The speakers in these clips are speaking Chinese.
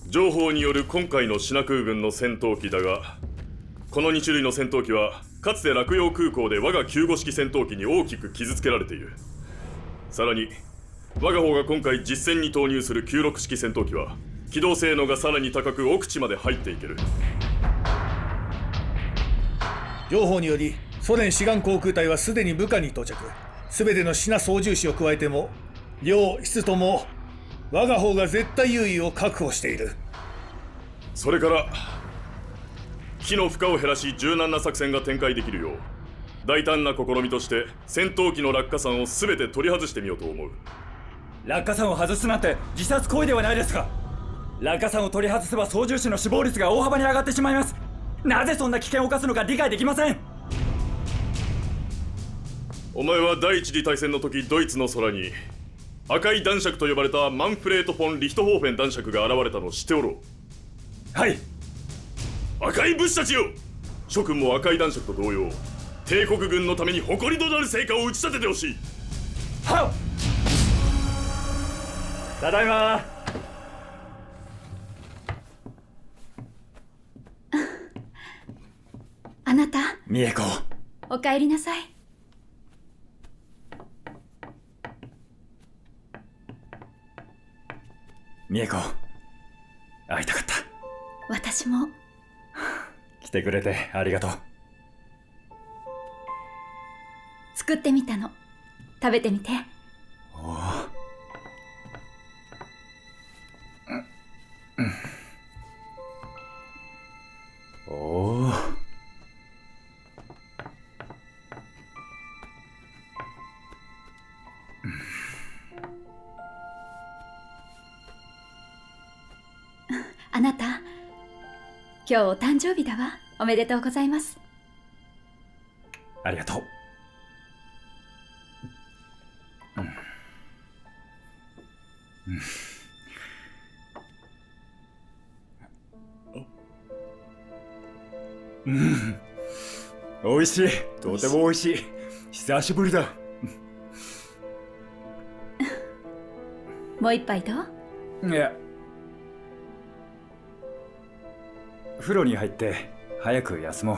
情報による今回のシナ空軍の戦闘機だが、この2種類の戦闘機はかつて落葉空港で我が救護式戦闘機に大きく傷つけられている。さらに我が方が今回実戦に投入する96式戦闘機は機動性能がさらに高く奥地まで入っていける。情報によりソ連志願航空隊はすでに部下に到着。全てのシナ操縦士を加えても量質とも我が方が絶対優位を確保している。それから機の負荷を減らし柔軟な作戦が展開できるよう大胆な試みとして戦闘機の落下傘を全て取り外してみようと思う。落下傘を外すなんて自殺行為ではないですか。落下傘を取り外せば操縦士の死亡率が大幅に上がってしまいます。なぜそんな危険を冒すのか理解できません。お前は第一次大戦の時ドイツの空に赤い男爵と呼ばれたマンフレート・フォン・リヒトホーフェン男爵が現れたのを知っておろう。はい。赤い武士たちよ、諸君も赤い男爵と同様帝国軍のために誇りとなる成果を打ち立ててほしい。はっ。ただいま。あなた、美恵子。お帰りなさい。美恵子、会いたかった。私も。来てくれてありがとう。作ってみたの。食べてみて。おお。おお。あなた、今日お誕生日だわ。おめでとうございます。ありがとう。美味しい。とても美味しい。久しぶりだ。もう一杯どう？いや、風呂に入って早く休もう。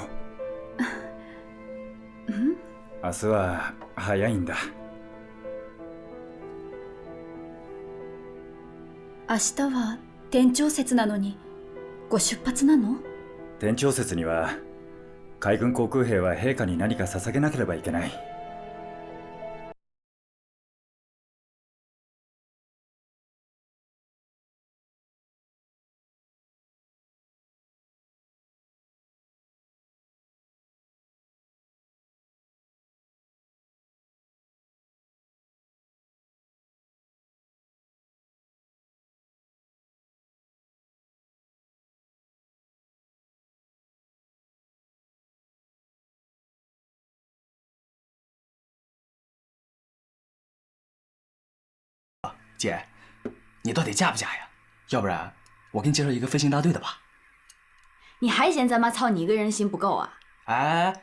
明日は早いんだ。明日は天長節なのにご出発なの？天長節には海軍航空兵は陛下に何か捧げなければいけない。姐，你到底嫁不嫁呀？要不然我给你介绍一个飞行大队的吧。你还嫌咱妈操你一个人心不够啊？哎，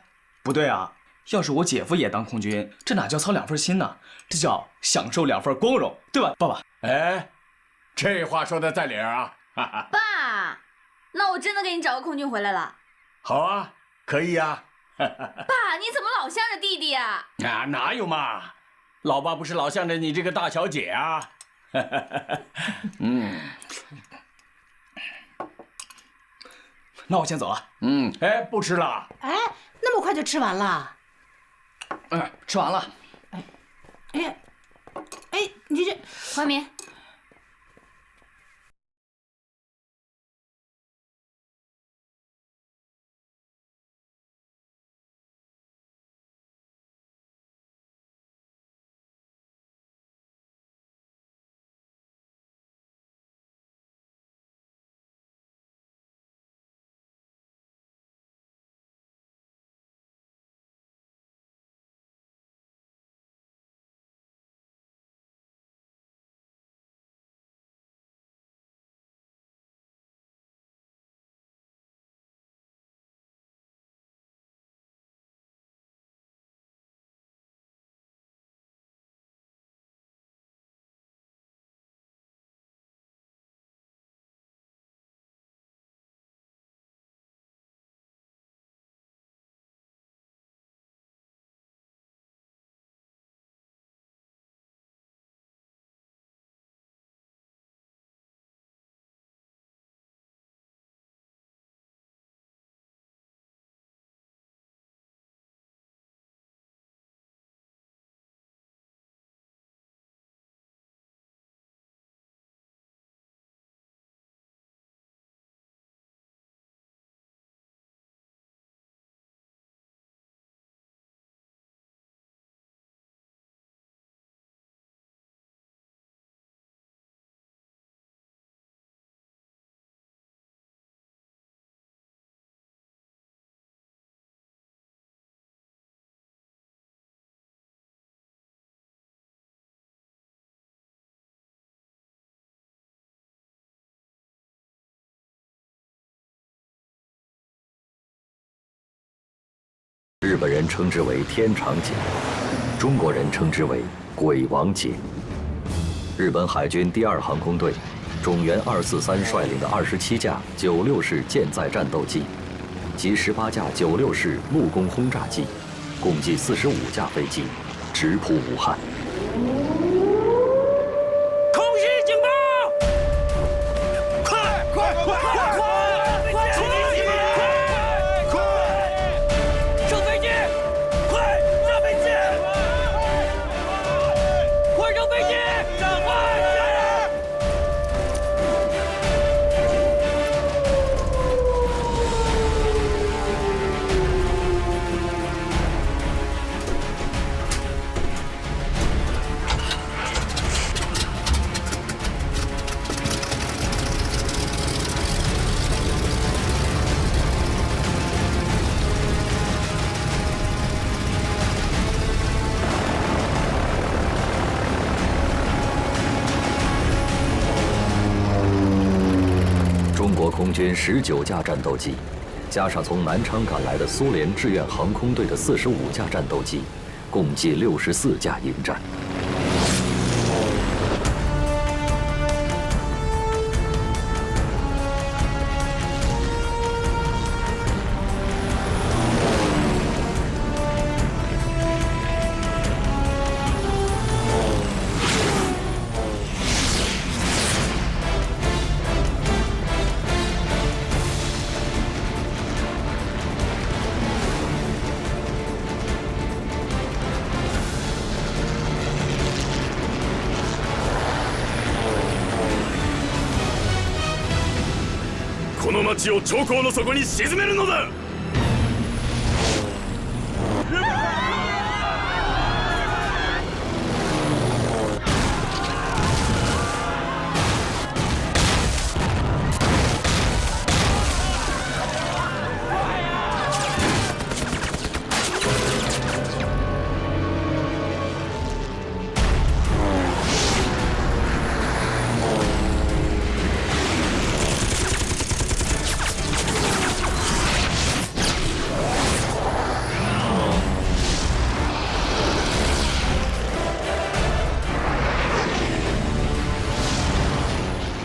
不对啊，要是我姐夫也当空军，这哪叫操两份心呢？这叫享受两份光荣，对吧，爸爸？哎，这话说的在理儿啊！哈哈。爸，那我真的给你找个空军回来了。好啊，可以呀。爸，你怎么老向着弟弟啊？啊，哪有嘛，老爸不是老向着你这个大小姐啊。那我先走了。哎，不吃了。哎，那么快就吃完了？吃完了。哎，你这怀民。日本人称之为天长井，中国人称之为鬼王井。日本海军第2航空队种源243率领的27架96式舰载战斗机及18架96式陆攻轰炸机，共计45架飞机，直扑武汉。空袭警报！快！冲击！快！升飞机！快上飞机！快上飞机！赶快！中国空军19架战斗机，加上从南昌赶来的苏联志愿航空队的45架战斗机，共计64架迎战。この町を長江の底に沈めるのだ。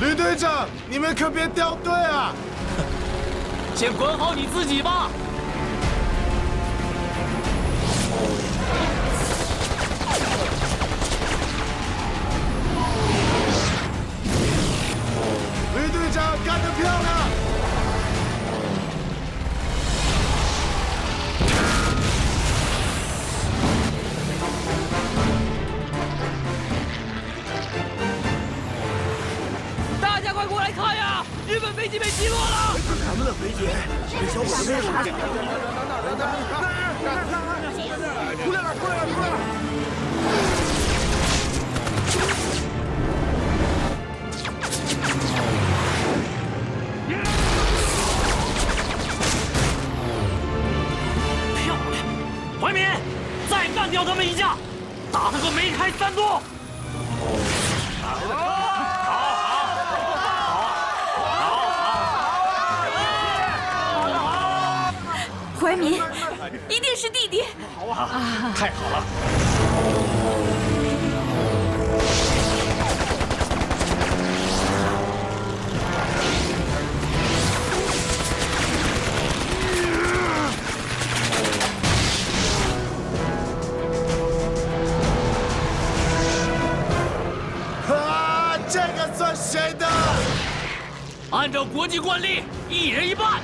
吕队长，你们可别掉队啊！先管好你自己吧。吕队长干得漂亮！大家快过来看呀！日本飞机被击落了！咱们的飞机被小伙子们杀掉了！出来了！漂亮，怀民，再干掉他们一架，打他个梅开3度！怀民，一定是弟弟。太好了！啊，这个算谁的？按照国际惯例，1人1半。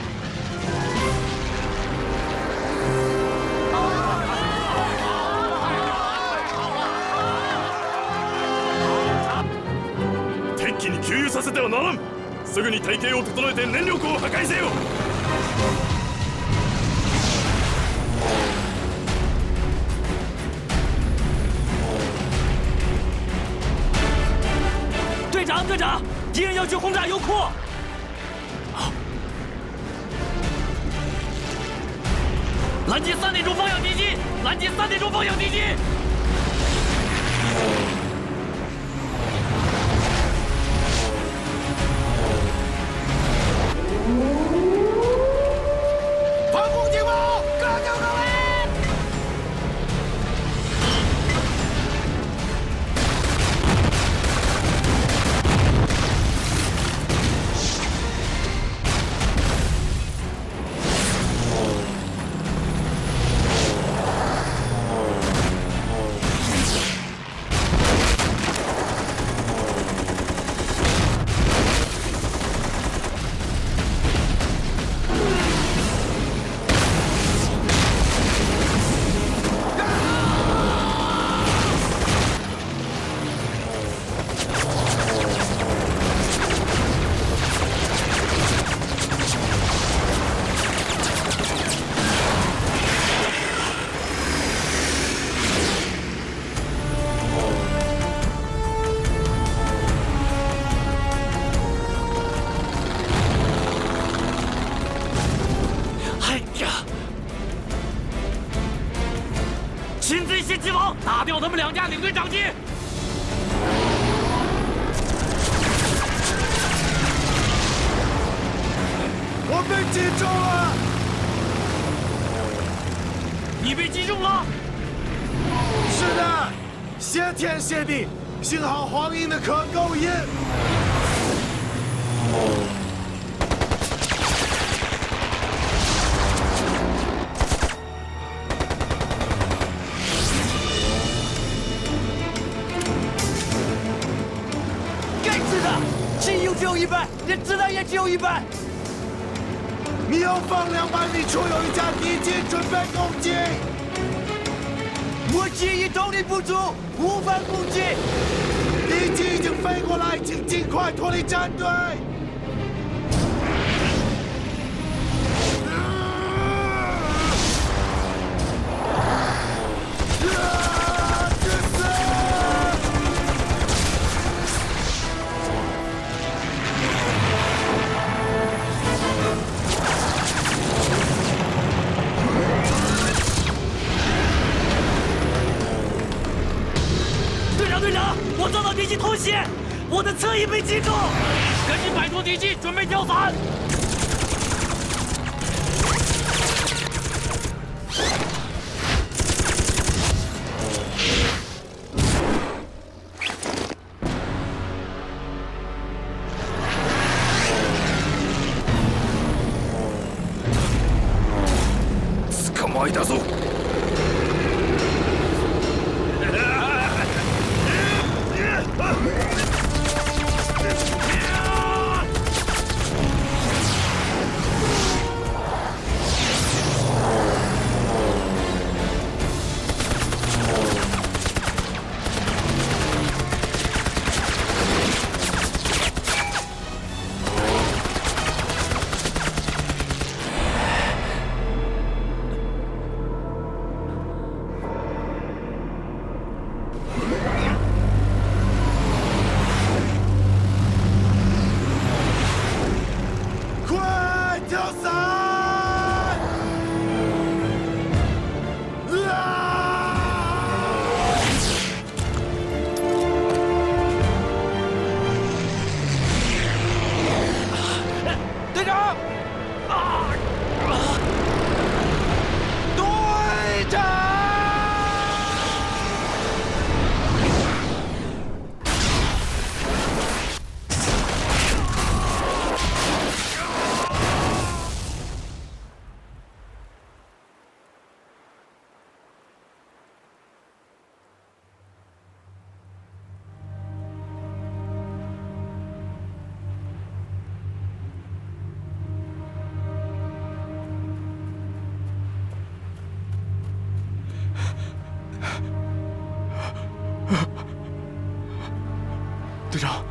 敵機に給油させてはならん。すぐに隊形を整えて燃料庫を破壊せよ。队长，敌人要去轰炸油库。拦截3点钟方向敌机，拦截3点钟方向敌机。防空警报，各就各位！领队长机。我被击中了！你被击中了？是的，谢天谢地，幸好黄英的壳够硬。该死的，汽油只有一半，连子弹也只有一半。你后方200米处有一架敌机准备攻击。我记忆动力不足，无法攻击。敌机已经飞过来，请尽快脱离战队。队长，我遭到敌机偷袭，我的侧翼被击中，赶紧摆脱敌机，准备跳伞。捕まえたぞ。队长，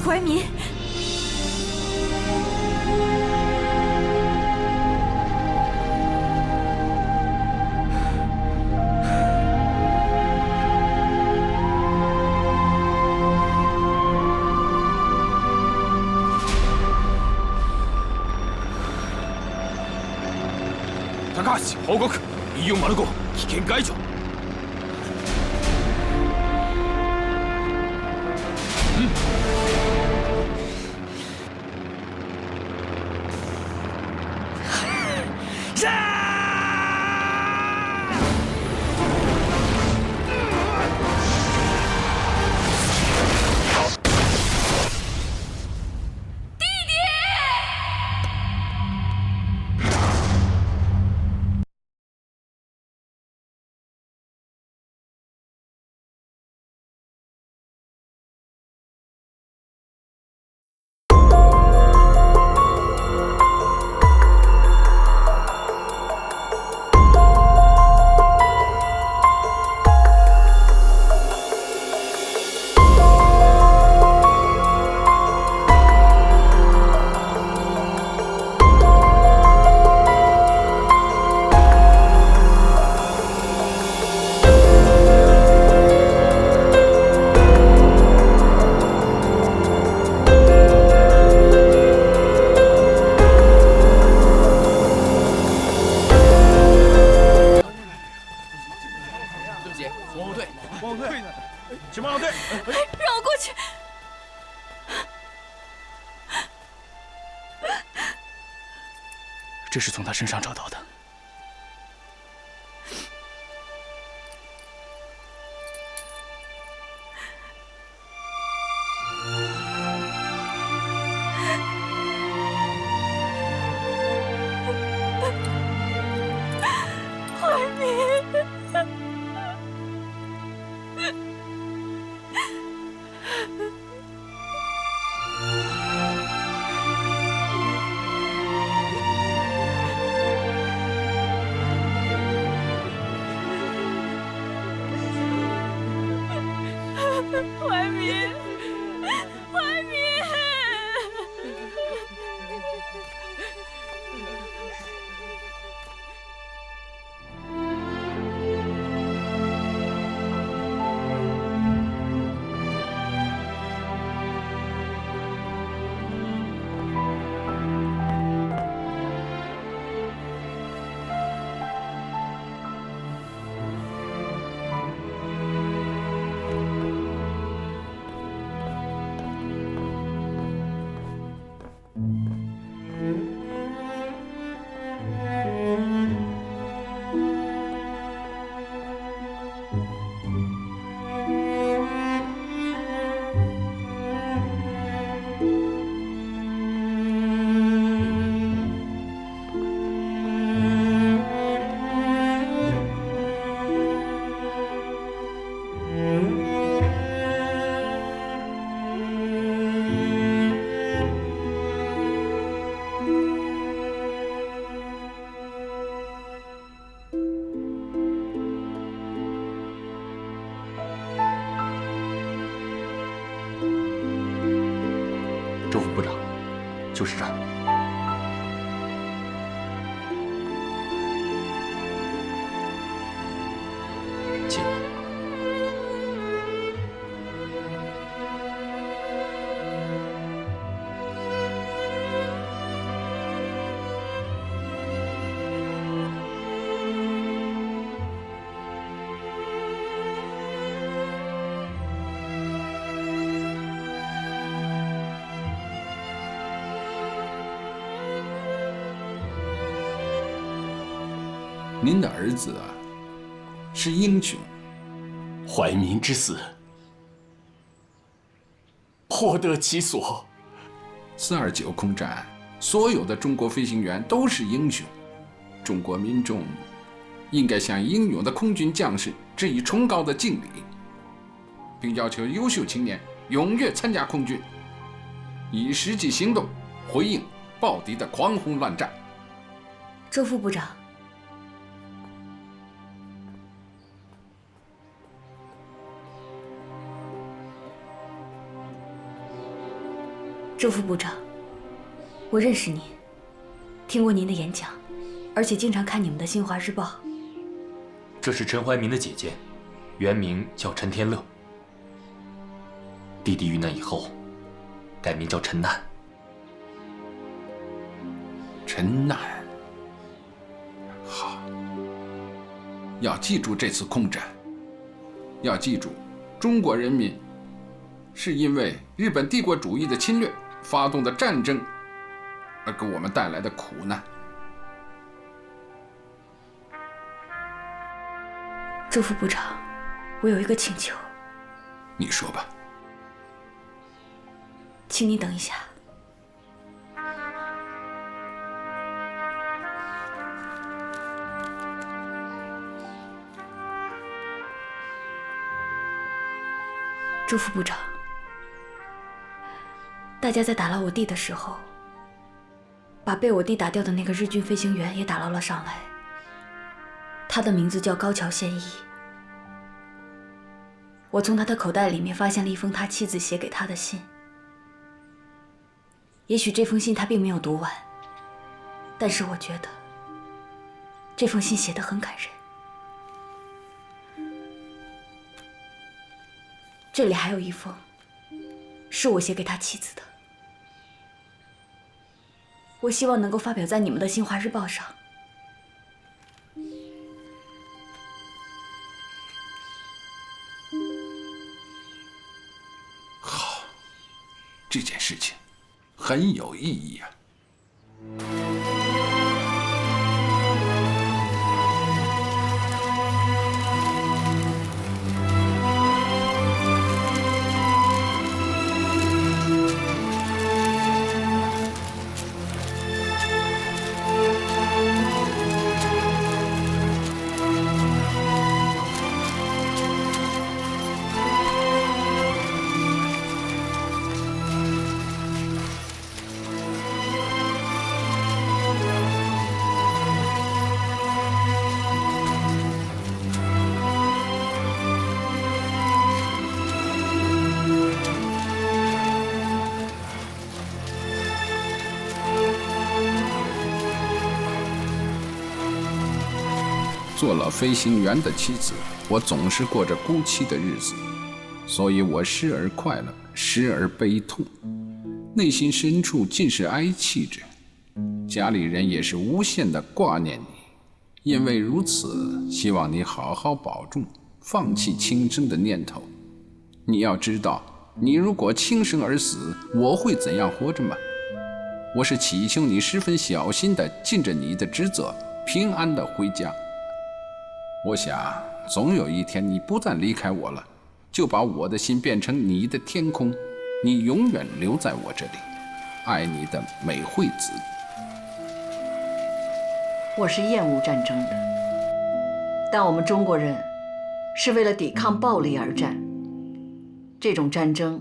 怀民，し報告。2405危険解除。让我过去。这是从他身上找到的。怀民。怀民，怀民！周副部长，就是这儿。请。您的儿子啊，是英雄。怀民之死，颇得其所。429空战，所有的中国飞行员都是英雄。中国民众应该向英勇的空军将士致以崇高的敬礼，并要求优秀青年踊跃参加空军，以实际行动回应暴敌的狂轰乱炸。周副部长。周副部长，我认识您，听过您的演讲，而且经常看你们的《新华日报》。这是陈怀民的姐姐，原名叫陈天乐。弟弟遇难以后，改名叫陈难。陈难，好。要记住这次空战，要记住，中国人民是因为日本帝国主义的侵略发动的战争而给我们带来的苦难。周副部长，我有一个请求。你说吧。请你等一下。周副部长，大家在打捞我弟的时候，把被我弟打掉的那个日军飞行员也打捞了上来。他的名字叫高桥宪一。我从他的口袋里面发现了一封他妻子写给他的信。也许这封信他并没有读完，但是我觉得这封信写得很感人。这里还有一封，是我写给他妻子的。我希望能够发表在你们的《新华日报》上。好，这件事情很有意义啊。做了飞行员的妻子，我总是过着孤凄的日子，所以我时而快乐，时而悲痛，内心深处尽是哀戚着。家里人也是无限的挂念你，因为如此，希望你好好保重，放弃轻生的念头。你要知道，你如果轻生而死，我会怎样活着吗？我是祈求你十分小心地尽着你的职责，平安地回家。我想，总有一天你不但离开我了，就把我的心变成你的天空，你永远留在我这里。爱你的美惠子。我是厌恶战争的，但我们中国人是为了抵抗暴力而战。这种战争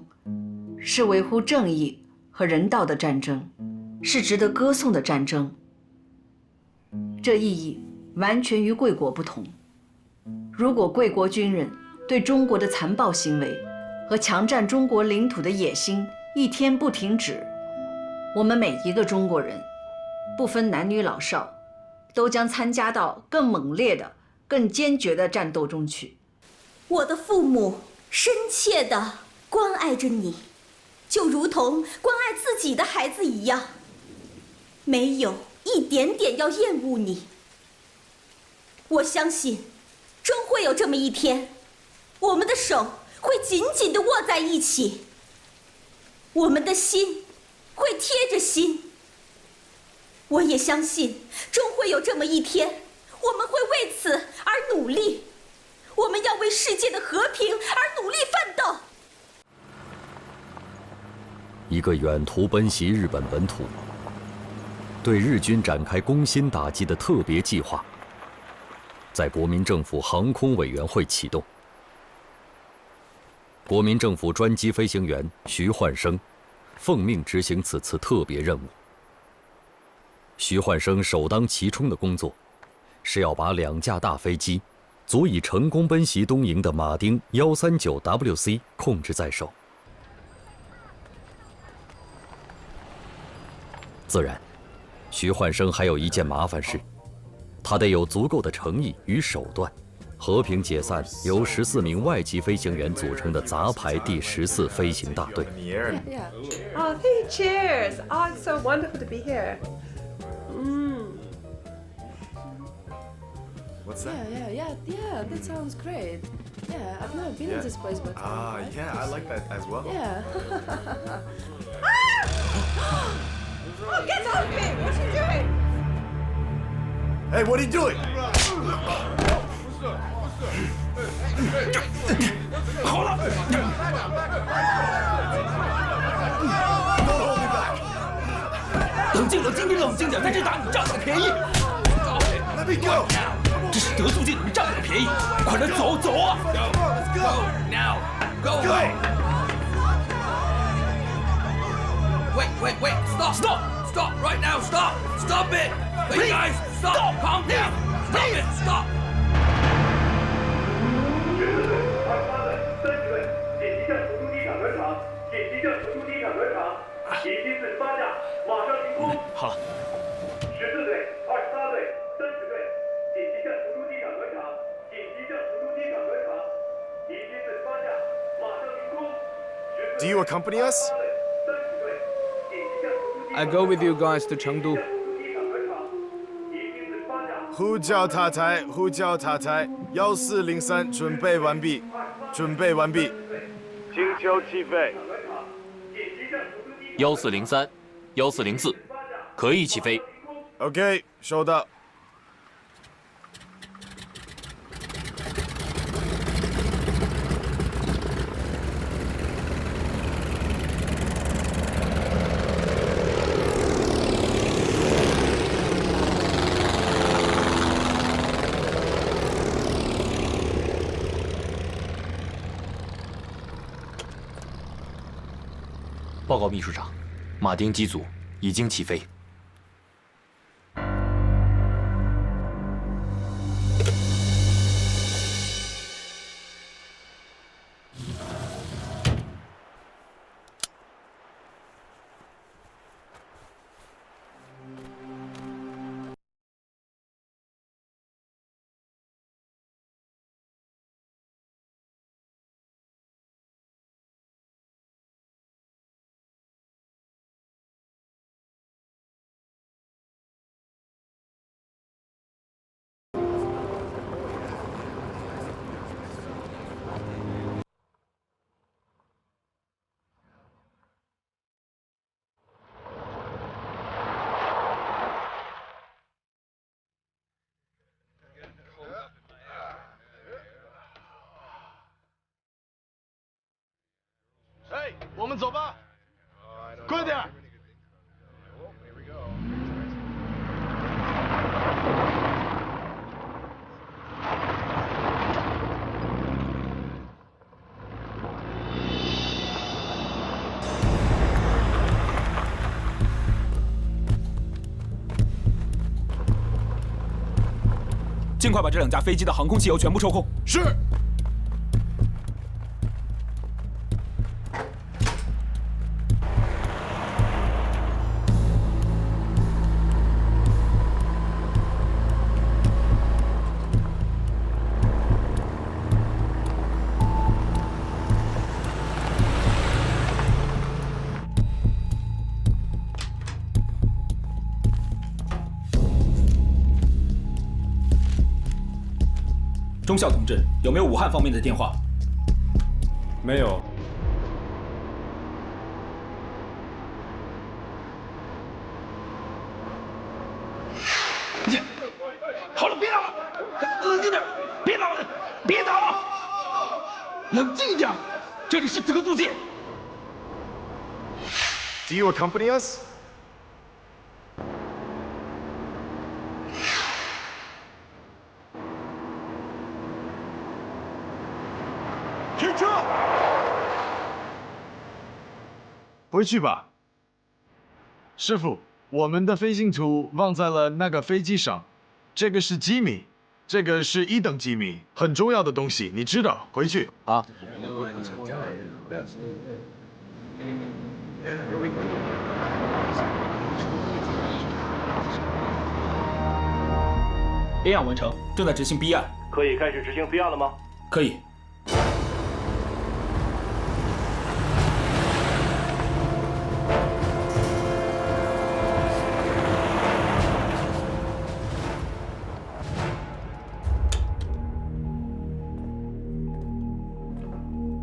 是维护正义和人道的战争，是值得歌颂的战争。这意义完全与贵国不同。如果贵国军人对中国的残暴行为和强占中国领土的野心一天不停止，我们每一个中国人，不分男女老少，都将参加到更猛烈的、更坚决的战斗中去。我的父母深切地关爱着你，就如同关爱自己的孩子一样，没有一点点要厌恶你。我相信终会有这么一天，我们的手会紧紧地握在一起，我们的心会贴着心。我也相信终会有这么一天，我们会为此而努力，我们要为世界的和平而努力奋斗。一个远途奔袭日本本土，对日军展开攻心打击的特别计划，在国民政府航空委员会启动。国民政府专机飞行员徐焕生奉命执行此次特别任务。徐焕生首当其冲的工作，是要把2架大飞机足以成功奔袭东营的马丁139WC控制在手。自然，徐焕生还有一件麻烦事，他得有足够的诚意与手段，和平解散由14名外籍飞行员组成的杂牌第14飞行大队。Oh, hey, cheers! Oh, it's so wonderful to be here. What's that? Yeah. That sounds great. Yeah, I've never been in this place, but. Yeah, I like that as well. Yeah. Oh, get off me! What's she doing? Hey, what are you doing? Hold up! Don't hold me back. 冷静，冷静点，在这打你占我的便宜。Let me go. 这是德租界，你们占我的便宜，快点走啊 Let's go. Now, go. Wait, stop right now, stop it. Hey guys, stop, calm down, stop. 好了。14队、23队、30队，紧急向成都机场暖场，紧急向成都机场暖场，已经48架，马上运攻。Do you accompany us? I go with you guys to Chengdu. 呼叫塔台，1403准备完毕，请求起飞。1403、1404，可以起飞。OK， 收到。报告秘书长，马丁机组已经起飞。我们走吧，快点！尽快把这2架飞机的航空汽油全部抽空。是。中校同志，有没有武汉方面的电话？没有。好了，别打了，冷静点，别打了，别打了，冷静一点，这里是德租界。Do you accompany us? 停车！回去吧。师傅，我们的飞行图忘在了那个飞机上，这个是机密，这个是1等机密，很重要的东西，你知道。回去。啊。A 案完成，正在执行 B 案。可以开始执行 B 案了吗？可以。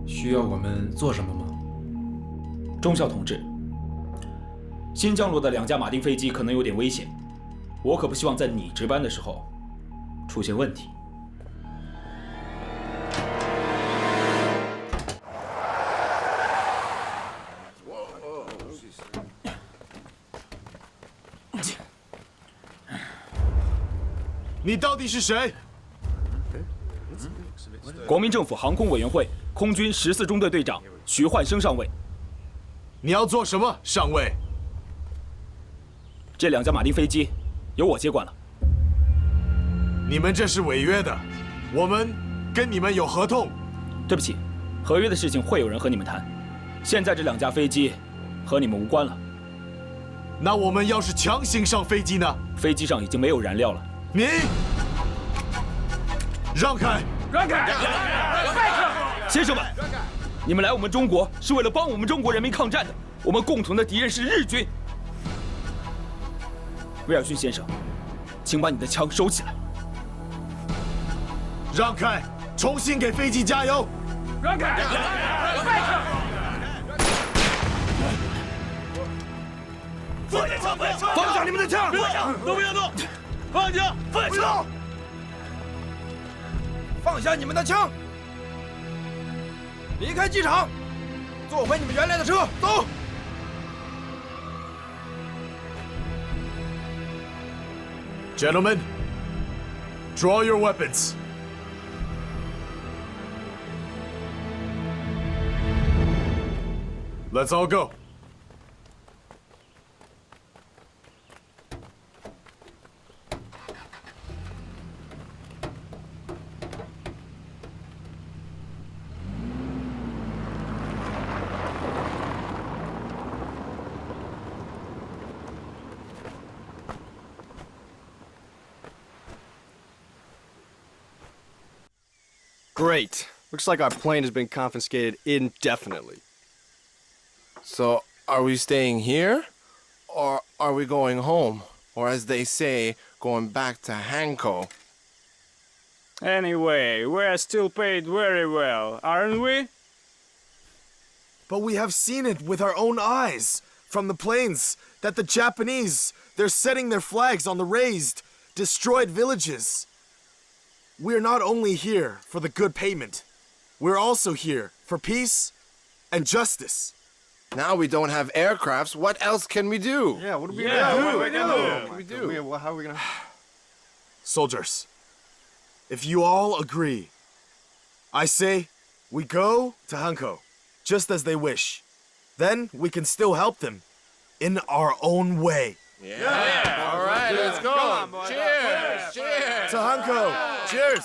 需要我们做什么吗？中校同志，新降落的2架马丁飞机可能有点危险，我可不希望在你值班的时候出现问题。你到底是谁？国民政府航空委员会空军14中队队长徐焕生上尉。你要做什么，上尉？这2架马丁飞机由我接管了。你们这是违约的，我们跟你们有合同。对不起，合约的事情会有人和你们谈。现在这2架飞机和你们无关了。那我们要是强行上飞机呢？飞机上已经没有燃料了。你让开！让开！先生们，你们来我们中国是为了帮我们中国人民抗战的，我们共同的敌人是日军。威尔逊先生，请把你的枪收起来。让开！重新给飞机加油！让开！放下你们的枪！都不要动！放下！放下！放下你们的枪！离开机场，坐回你们原来的车，走！ Gentlemen, draw your weapons. Let's all go. Great. Looks like our plane has been confiscated indefinitely. So, are we staying here? Or are we going home? Or as they say, going back to Hanko? Anyway, we are still paid very well, aren't we? But we have seen it with our own eyes from the planes that the Japanese, they're setting their flags on the razed, destroyed villages. We're not only here for the good payment, we're also here for peace and justice. Now we don't have aircrafts, what else can we do? Yeah, what are we gonna gonna do? do? What What can we do? How are we gonna... Soldiers, if you all agree, I say we go to Hanko, just as they wish. Then we can still help them in our own way. Yeah. All right, let's go. Come on, cheers. Cheers. To Hanko. Cheers.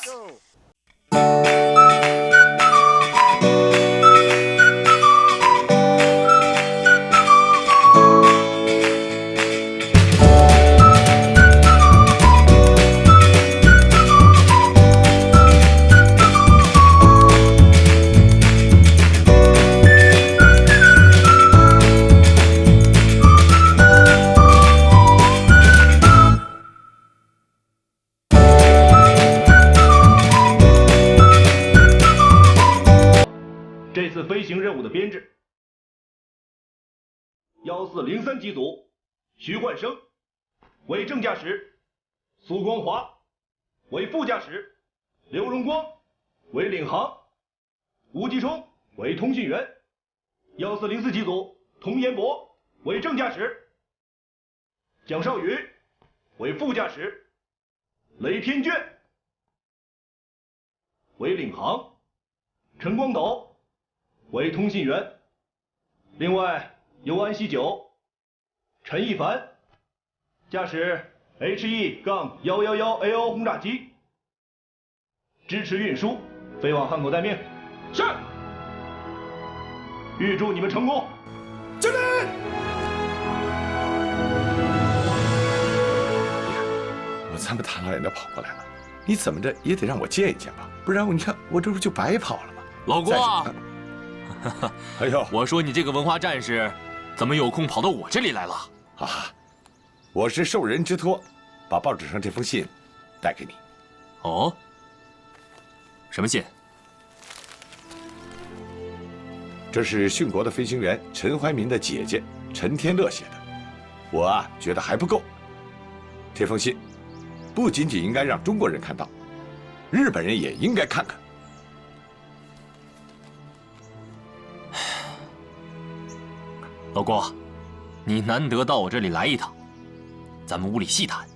这次飞行任务的编制：1403机组，徐焕生为正驾驶，苏光华为副驾驶，刘荣光为领航，吴继冲为通讯员；1404机组，童彦博为正驾驶，蒋少宇为副驾驶，雷天卷为领航，陈光斗为通信员，另外由安锡9、陈一凡驾驶 HE-111AO 轰炸机，支持运输，飞往汉口待命。是。预祝你们成功。敬礼。我这么大老远的跑过来了，你怎么着也得让我见一见吧，不然你看我这不就白跑了吗？老郭。哎呦，我说你这个文化战士，怎么有空跑到我这里来了？啊，我是受人之托，把报纸上这封信带给你。哦，什么信？这是殉国的飞行员陈怀民的姐姐陈天乐写的，我觉得还不够。这封信不仅仅应该让中国人看到，日本人也应该看看。老郭，你难得到我这里来一趟，咱们屋里细谈，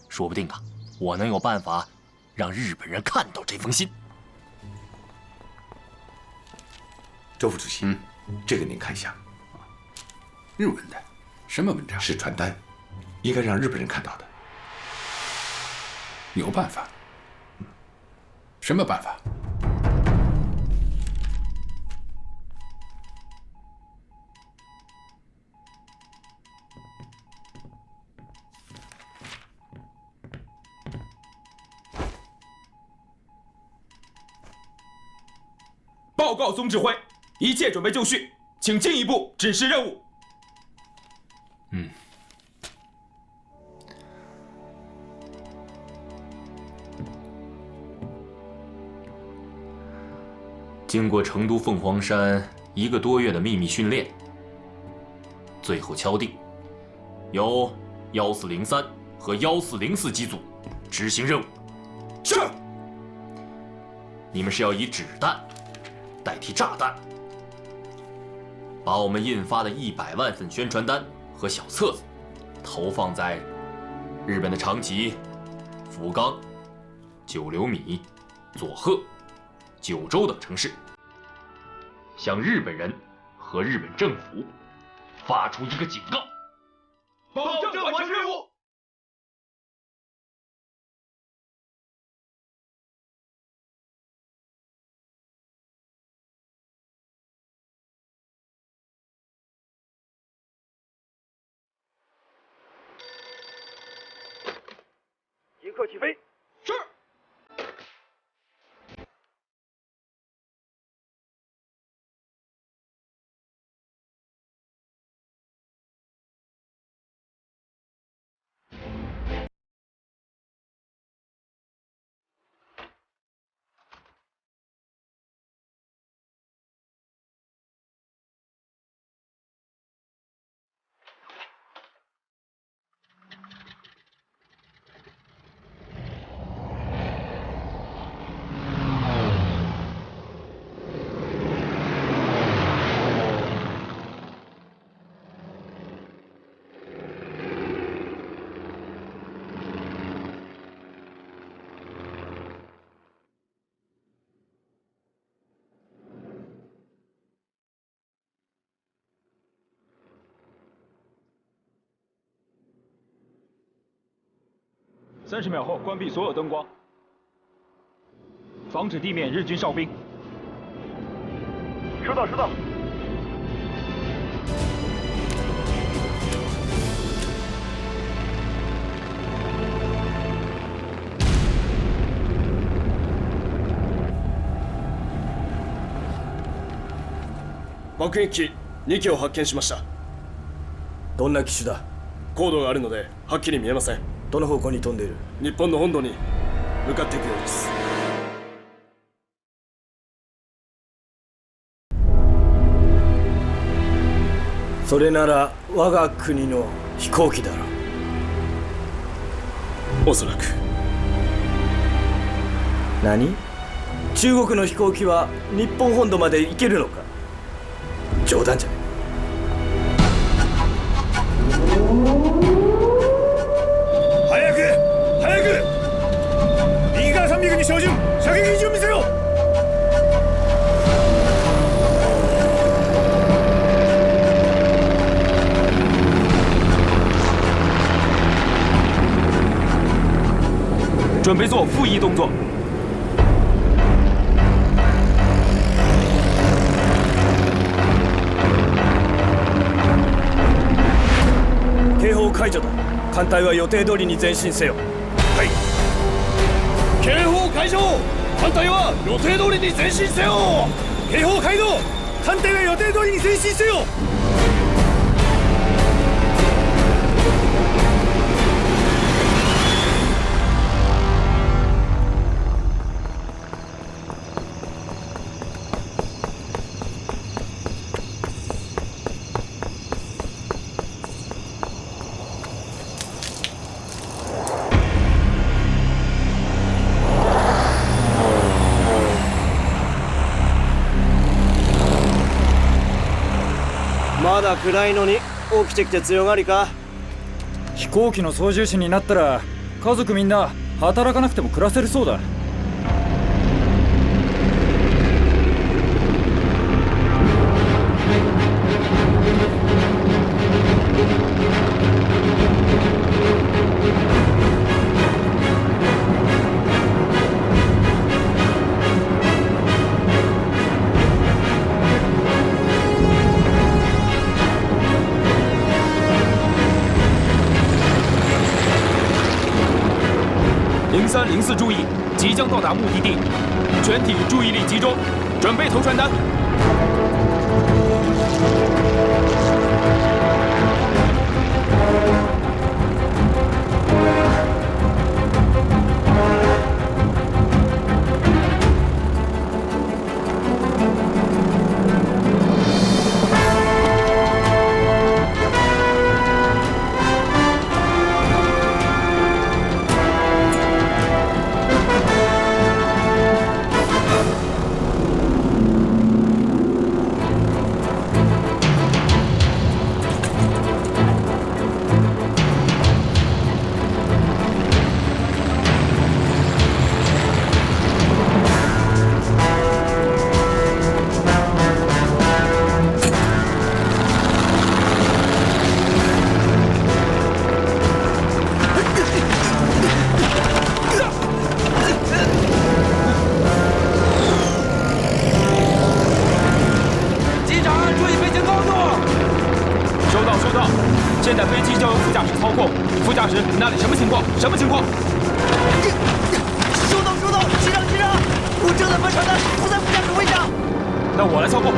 说不定啊，我能有办法让日本人看到这封信。周副主席，这个您看一下。日文的，什么文章？是传单，应该让日本人看到的。有办法？什么办法？报告总指挥，一切准备就绪，请进一步指示任务。经过成都凤凰山1个多月的秘密训练，最后敲定，由1403和1404机组执行任务。是。你们是要以纸弹代替炸弹，把我们印发的100万份宣传单和小册子投放在日本的长崎、福冈、九流米、佐贺、九州等城市，向日本人和日本政府发出一个警告，保证完成任务。即刻起飞。是。30秒后关闭所有灯光，防止地面日军哨兵。收到，收到。爆撃機2機を発見しました。どんな機種だ？高度があるのではっきり見えません。どの方向に飛んでいる？日本の本土に向かっていくようです。それなら我が国の飛行機だろう。おそらく。何？中国の飛行機は日本本土まで行けるのか？冗談じゃない。早く早く、右側300に照準、射撃準備せよ。准备做复翼动作。警報解除だ。艦隊は予定通りに前進せよ。はい。警報解除。艦隊は予定通りに前進せよ。警報解除。艦隊は予定通りに前進せよ。まだ暗いのに起きてきて強がりか。飛行機の操縦士になったら家族みんな働かなくても暮らせるそうだ。0304注意，即将到达目的地，全体注意力集中，准备投传单。现在飞机交由副驾驶操控，副驾驶那里什么情况？什么情况？收到，机长，我正在把传单铺在副驾驶位上。那我来操控。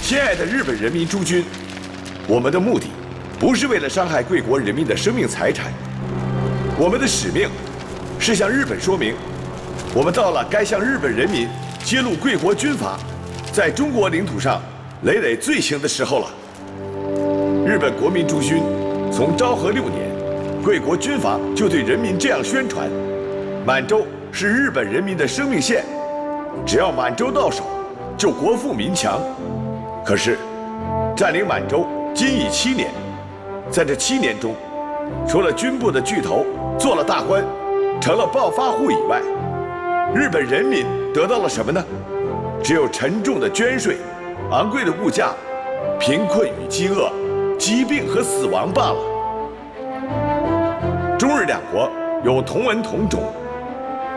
亲爱的日本人民诸君，我们的目的不是为了伤害贵国人民的生命财产，我们的使命是向日本说明，我们到了该向日本人民揭露贵国军阀在中国领土上累累罪行的时候了。日本国民诸君，从昭和6年，贵国军阀就对人民这样宣传：满洲是日本人民的生命线，只要满洲到手，就国富民强。可是，占领满洲今已7年，在这7年中，除了军部的巨头做了大官，成了暴发户以外，日本人民得到了什么呢？只有沉重的捐税、昂贵的物价、贫困与饥饿、疾病和死亡罢了。中日两国有同文同种、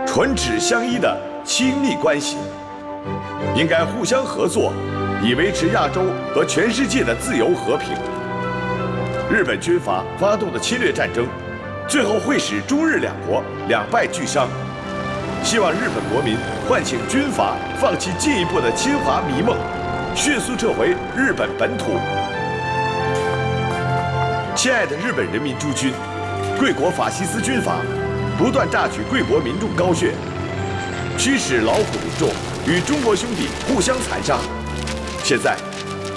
唇齿相依的亲密关系，应该互相合作，以维持亚洲和全世界的自由和平。日本军阀发动的侵略战争，最后会使中日两国两败俱伤。希望日本国民唤醒军阀，放弃进一步的侵华迷梦，迅速撤回日本本土。亲爱的日本人民诸君，贵国法西斯军阀不断榨取贵国民众高血，驱使劳苦民众与中国兄弟互相残杀。现在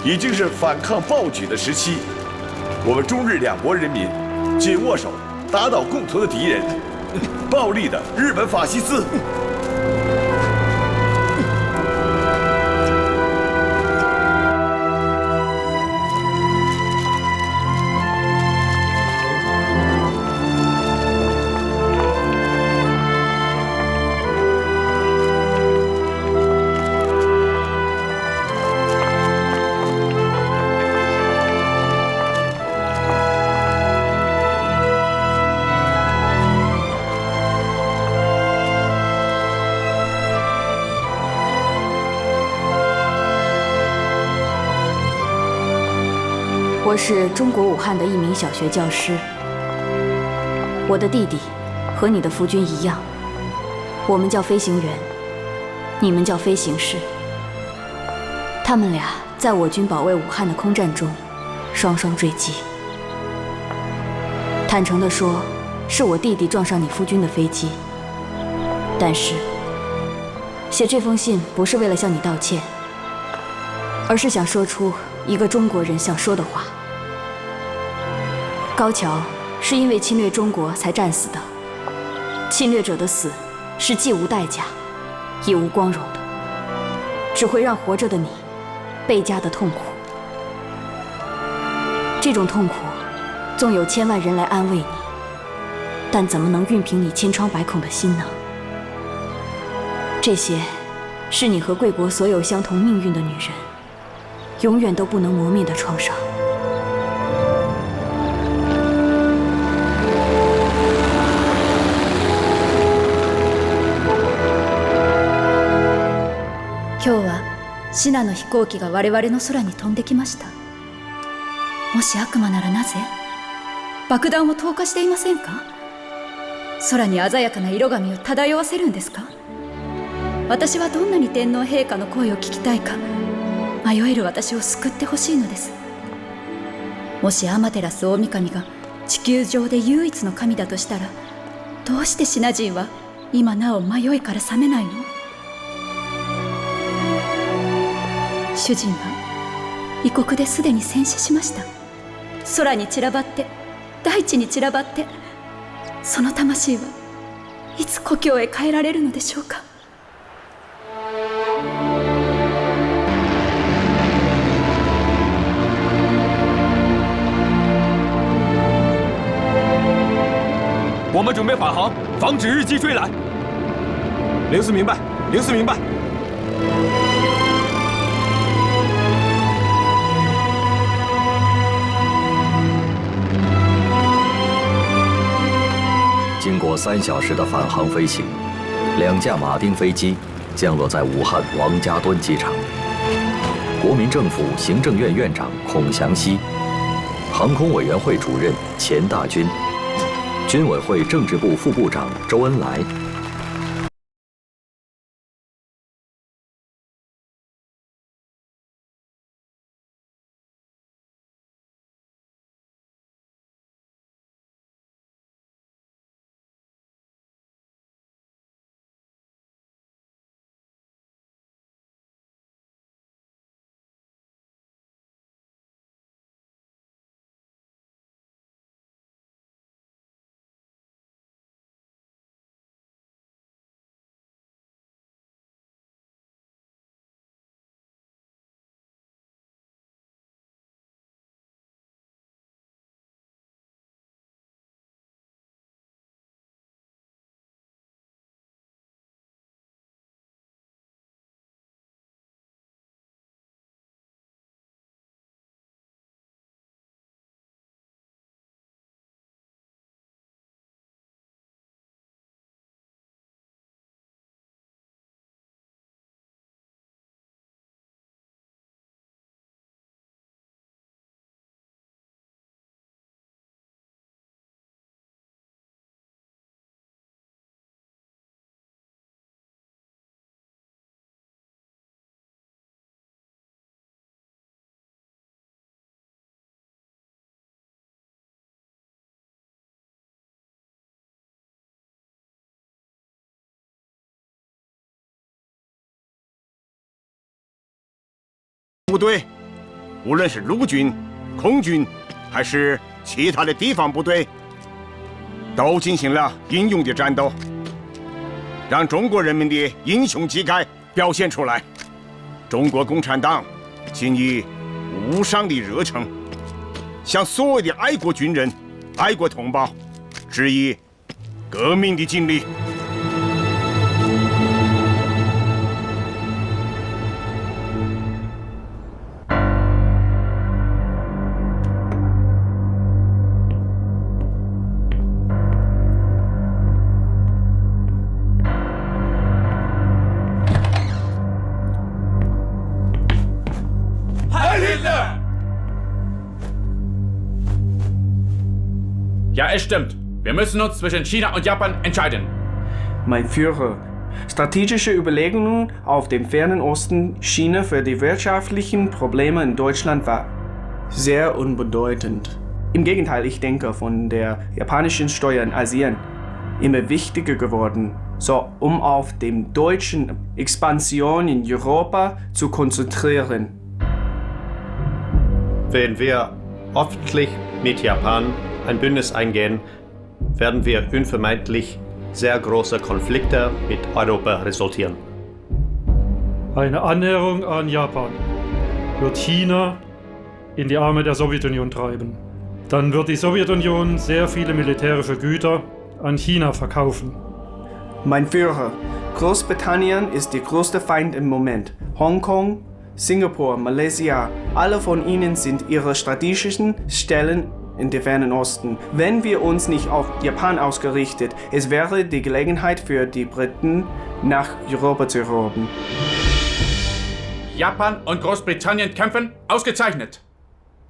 已经是反抗暴举的时期，我们中日两国人民紧握手，打倒共同的敌人——暴力的日本法西斯。我是中国武汉的一名小学教师。我的弟弟和你的夫君一样，我们叫飞行员，你们叫飞行士。他们俩在我军保卫武汉的空战中双双坠机。坦诚地说，是我弟弟撞上你夫君的飞机，但是写这封信不是为了向你道歉，而是想说出一个中国人想说的话。高桥是因为侵略中国才战死的，侵略者的死是既无代价，也无光荣的，只会让活着的你倍加的痛苦。这种痛苦，纵有千万人来安慰你，但怎么能熨平你千疮百孔的心呢？这些，是你和贵国所有相同命运的女人，永远都不能磨灭的创伤。今日はシナの飛行機が我々の空に飛んできました。もし悪魔ならなぜ爆弾を投下していませんか？空に鮮やかな色紙を漂わせるんですか？私はどんなに天皇陛下の声を聞きたいか迷える私を救ってほしいのです。もしアマテラス大神が地球上で唯一の神だとしたら、どうしてシナ人は今なお迷いから覚めないの？主人は異国ですでに戦死しました。空に散らばって大地に散らばって、その魂はいつ故郷へ帰られるのでしょうか。我们准备返航，防止日机追来。零四明白，零四明白。经过3小时的返航飞行，2架马丁飞机降落在武汉王家墩机场。国民政府行政院院长孔祥熙，航空委员会主任钱大钧，军委会政治部副部长周恩来。部队，无论是陆军、空军，还是其他的地方部队，都进行了英勇的战斗，让中国人民的英雄气概表现出来。中国共产党仅以无上的热诚，向所有的爱国军人、爱国同胞致以革命的敬礼。Ja, es stimmt. Wir müssen uns zwischen China und Japan entscheiden. Mein Führer, strategische Überlegungen auf dem fernen Osten China für die wirtschaftlichen Probleme in Deutschland war sehr unbedeutend. Im Gegenteil, ich denke, von der japanischen Steuer in Asien immer wichtiger geworden so um auf dem deutschen Expansion in Europa zu konzentrieren. Wenn wir öffentlich mit Japan ein Bündnis eingehen, werden wir unvermeidlich sehr große Konflikte mit Europa resultieren. Eine Annäherung an Japan wird China in die Arme der Sowjetunion treiben. Dann wird die Sowjetunion sehr viele militärische Güter an China verkaufen. Mein Führer, Großbritannien ist der größte Feind im Moment. Hongkong, Singapur, Malaysia, alle von ihnen sind ihre strategischen Stellen in dem Fernen Osten. Wenn wir uns nicht auf Japan ausgerichtet, es wäre die Gelegenheit für die Briten, nach Europa zu erobern. Japan und Großbritannien kämpfen? Ausgezeichnet!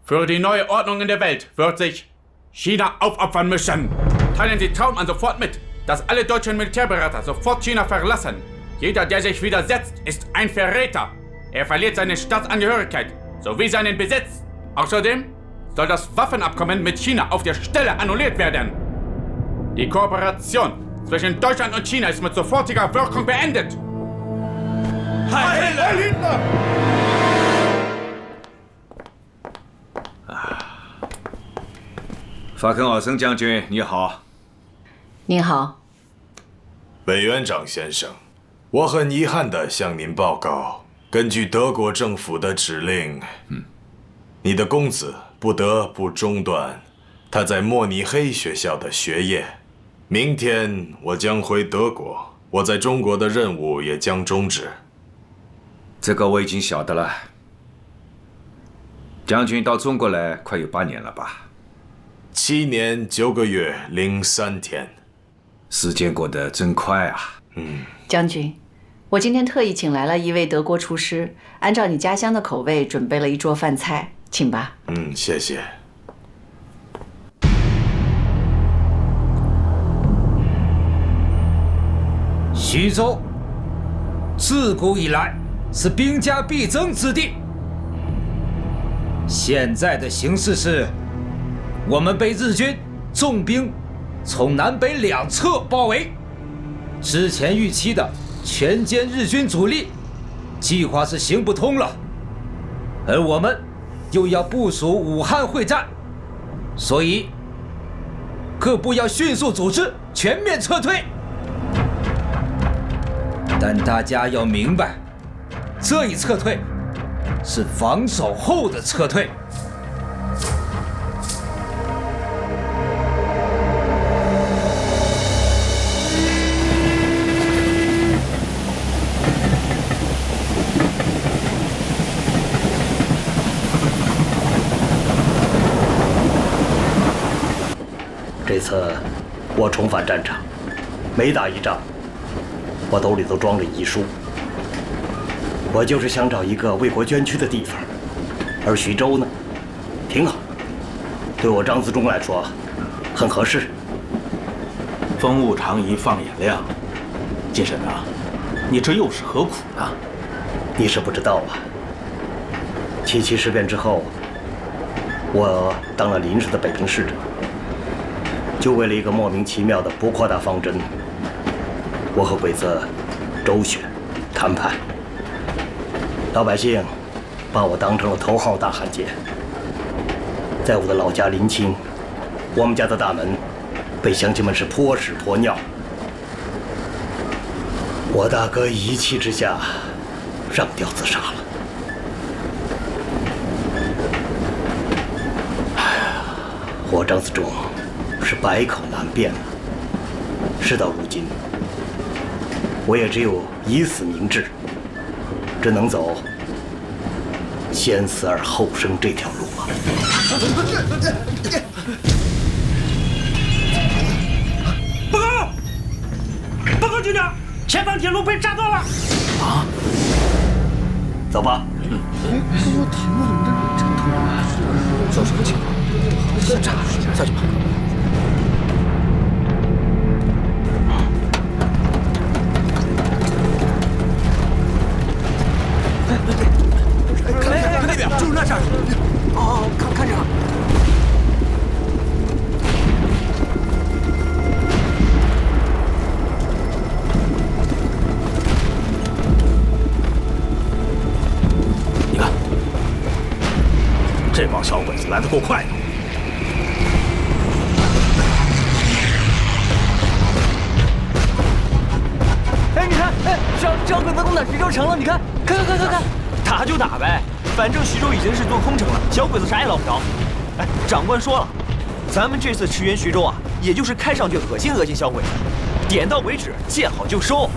Für die neue Ordnung in der Welt wird sich China aufopfern müssen. Teilen Sie Trautmann sofort mit, dass alle deutschen Militärberater sofort China verlassen. Jeder, der sich widersetzt, ist ein Verräter. Er verliert seine Staatsangehörigkeit sowie seinen Besitz. Außerdem soll das Waffenabkommen mit China auf der Stelle annulliert werden. Die Kooperation zwischen Deutschland und China ist mit sofortiger Wirkung beendet. Heil Hitler! 法肯奥森将军，你好。您好，委员长先生，我很遗憾地向您报告，根据德国政府的指令，你的公子不得不中断他在慕尼黑学校的学业。明天我将回德国，我在中国的任务也将终止。这个我已经晓得了。将军到中国来快有8年了吧？7年9个月零3天，时间过得真快啊！将军，我今天特意请来了一位德国厨师，按照你家乡的口味准备了一桌饭菜，请吧。谢谢。徐州自古以来是兵家必争之地，现在的形势是，我们被日军重兵从南北两侧包围，之前预期的全歼日军主力计划是行不通了，而我们又要部署武汉会战，所以各部要迅速组织全面撤退。但大家要明白，这一撤退是防守后的撤退。这次我重返战场，每打一仗，我兜里都装着遗书。我就是想找一个为国捐躯的地方，而徐州呢，挺好，对我张自忠来说很合适。风物长宜放眼量，金神啊，你这又是何苦呢？你是不知道啊。77事变之后，我当了临时的北平市长，就为了一个莫名其妙的不扩大方针，我和鬼子周旋谈判，老百姓把我当成了头号大汉奸。在我的老家临清，我们家的大门被乡亲们是泼屎泼尿。我大哥一气之下上吊自杀了。我张自忠是百口难辩了。事到如今，我也只有以死明志，只能走先死而后生这条路了。报告！报告局长，前方铁路被炸断了。啊！走吧。这什么情况？先炸，下去吧。看那边，就是那扇。哦，看着。来得够快的。哎，你看，哎，小鬼子攻打徐州城了，你看，看，打就打呗，反正徐州已经是座空城了，小鬼子啥也捞不着。哎，长官说了，咱们这次驰援徐州啊，也就是开上去恶心小鬼子，点到为止，见好就收。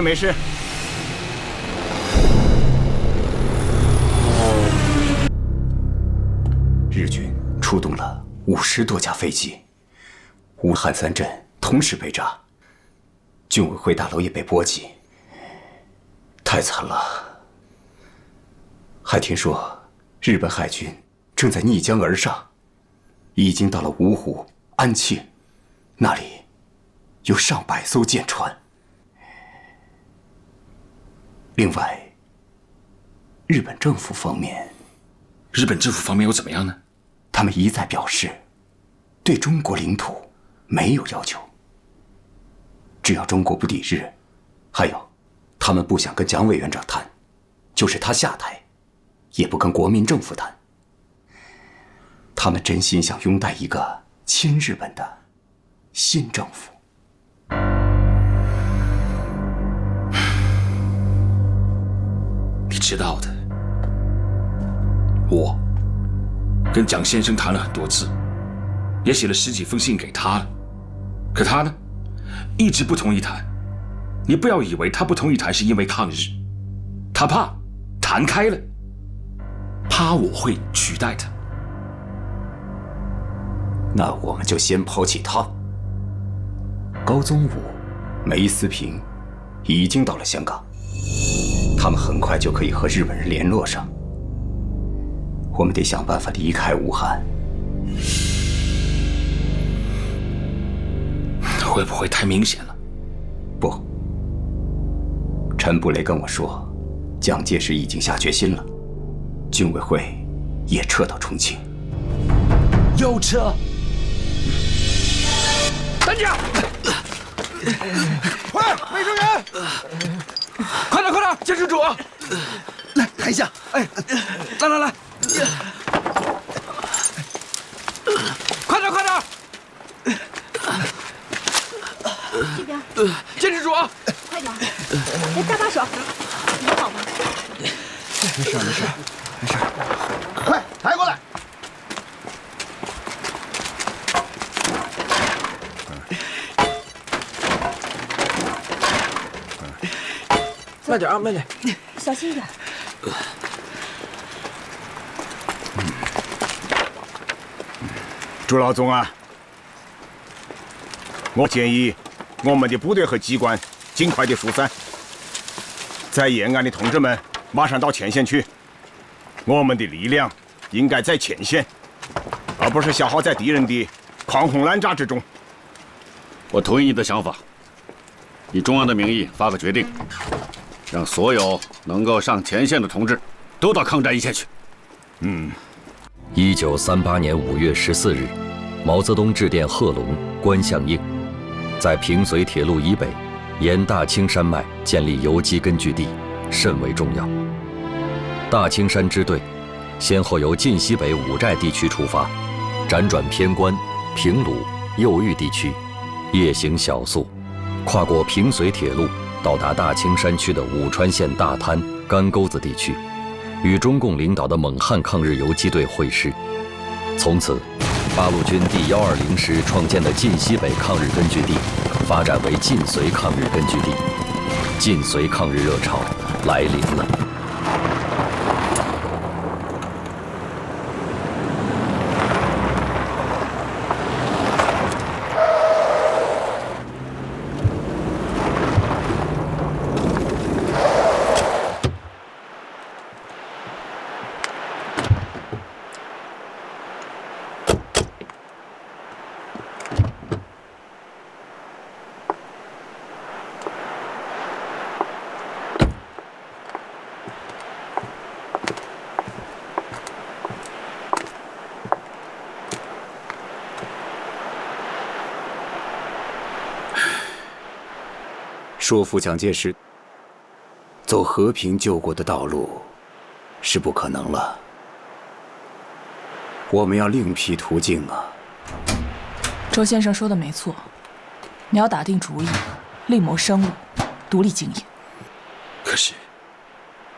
没事。日军出动了50多架飞机，武汉3镇同时被炸，军委会大楼也被波及，太惨了。还听说日本海军正在逆江而上，已经到了芜湖、安庆，那里有上百艘舰船。另外，日本政府方面又怎么样呢？他们一再表示，对中国领土没有要求，只要中国不抵日。还有，他们不想跟蒋委员长谈，就是他下台，也不跟国民政府谈。他们真心想拥戴一个亲日本的新政府。你知道的，我跟蒋先生谈了很多次，也写了10几封信给他了，可他呢，一直不同意谈。你不要以为他不同意谈是因为抗日，他怕谈开了，怕我会取代他。那我们就先抛弃他。高宗武、梅思平已经到了香港。他们很快就可以和日本人联络上，我们得想办法离开武汉。会不会太明显了？不，陈布雷跟我说，蒋介石已经下决心了，军委会也撤到重庆。又撤？单将，快，卫生员！快点，监视组，来抬一下。哎，来，快点！这边，监视组，快点！哎，搭把手，你好吗？没事，快抬过来。慢点啊，慢点，小心一点。朱老总啊，我建议我们的部队和机关尽快的疏散，在延安的同志们马上到前线去。我们的力量应该在前线，而不是消耗在敌人的狂轰滥炸之中。我同意你的想法，以中央的名义发个决定，让所有能够上前线的同志都到抗战一线去。1938年5月14日，毛泽东致电贺龙、关向应，在平绥铁路以北，沿大青山脉建立游击根据地，甚为重要。大青山支队先后由晋西北五寨地区出发，辗转偏关、平鲁、右峪地区，夜行小宿，跨过平绥铁路，到达大青山区的武川县大滩、干沟子地区，与中共领导的蒙汉抗日游击队会师。从此，八路军第120师创建的晋西北抗日根据地，发展为晋绥抗日根据地。晋绥抗日热潮来临了。说服蒋介石走和平救国的道路是不可能了，我们要另辟途径啊！周先生说的没错，你要打定主意，另谋生路，独立经营。可是，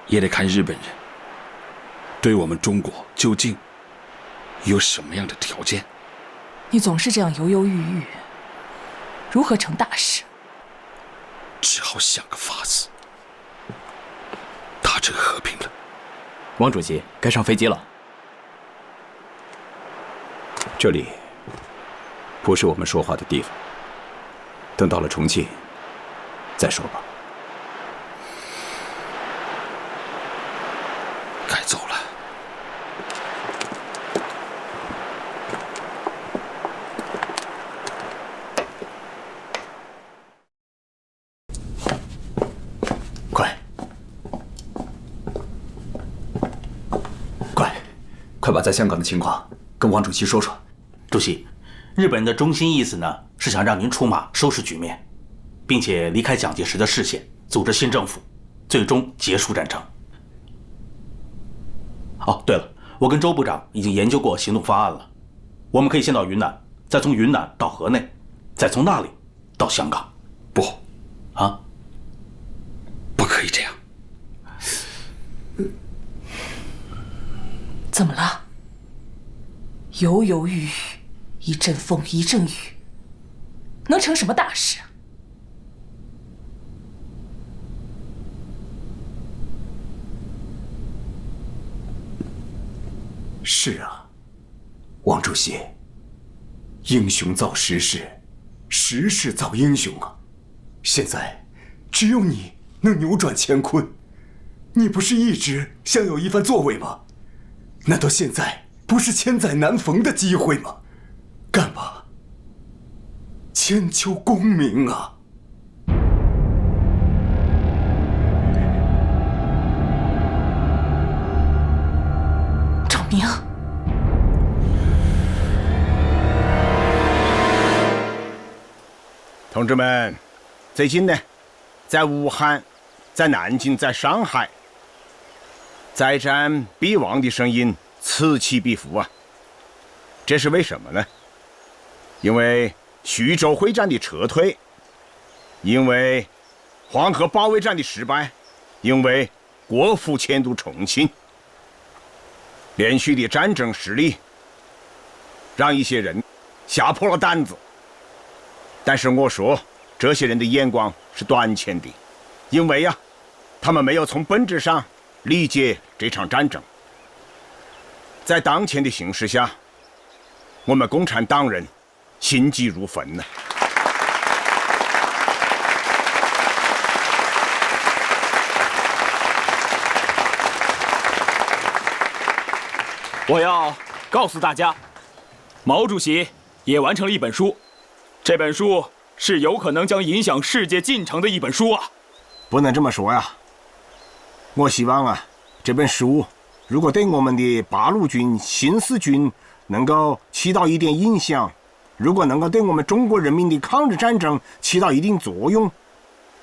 也得看日本人对我们中国究竟有什么样的条件。你总是这样犹犹豫豫，如何成大事？只好想个法子，打这个和平了。王主席，该上飞机了。这里不是我们说话的地方，等到了重庆再说吧。该走了。快把在香港的情况跟王主席说说。主席，日本人的中心意思呢是想让您出马收拾局面，并且离开蒋介石的视线，组织新政府，最终结束战争。哦，对了，我跟周部长已经研究过行动方案了，我们可以先到云南，再从云南到河内，再从那里到香港。不，啊，不可以这样。怎么了？犹犹豫豫，一阵风一阵雨，能成什么大事？是啊，王主席，英雄造时势，时势造英雄啊！现在只有你能扭转乾坤，你不是一直想有一番作为吗？难道现在不是千载难逢的机会吗？干吧，千秋功名啊！赵明，同志们，最近呢，在武汉、在南京、在上海，再战必亡的声音此起彼伏啊！这是为什么呢？因为徐州会战的撤退，因为黄河保卫战的失败，因为国府迁都重庆，连续的战争失利，让一些人吓破了胆子。但是我说，这些人的眼光是短浅的，因为啊，他们没有从本质上理解这场战争。在当前的形势下，我们共产党人心急如焚呢。我要告诉大家，毛主席也完成了一本书，这本书是有可能将影响世界进程的一本书啊！不能这么说呀，我希望啊，这本书如果对我们的八路军、新四军能够起到一点影响，如果能够对我们中国人民的抗日战争起到一定作用，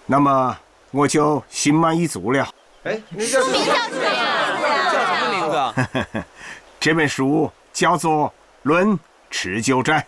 那么我就心满意足了。哎，你叫什么？叫什么名字啊？这本书叫做《论持久战》。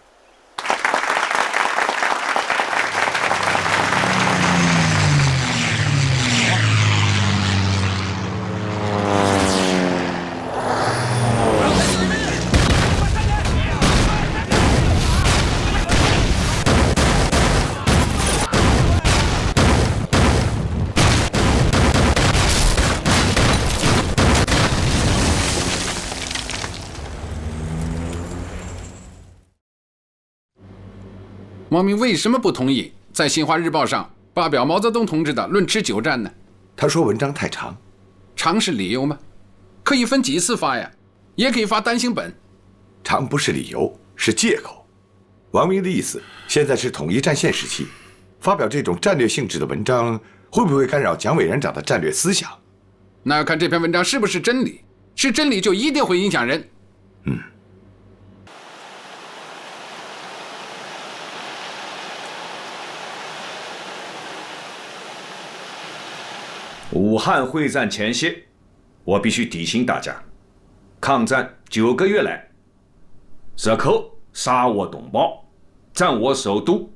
王明为什么不同意在《新华日报》上发表毛泽东同志的《论持久战》呢？他说文章太长。长是理由吗？可以分几次发呀，也可以发单行本。长不是理由，是借口。王明的意思，现在是统一战线时期，发表这种战略性质的文章，会不会干扰蒋委员长的战略思想？那要看这篇文章是不是真理，是真理就一定会影响人。武汉会战前夕，我必须提醒大家，抗战9个月来，日寇杀我同胞，占我首都，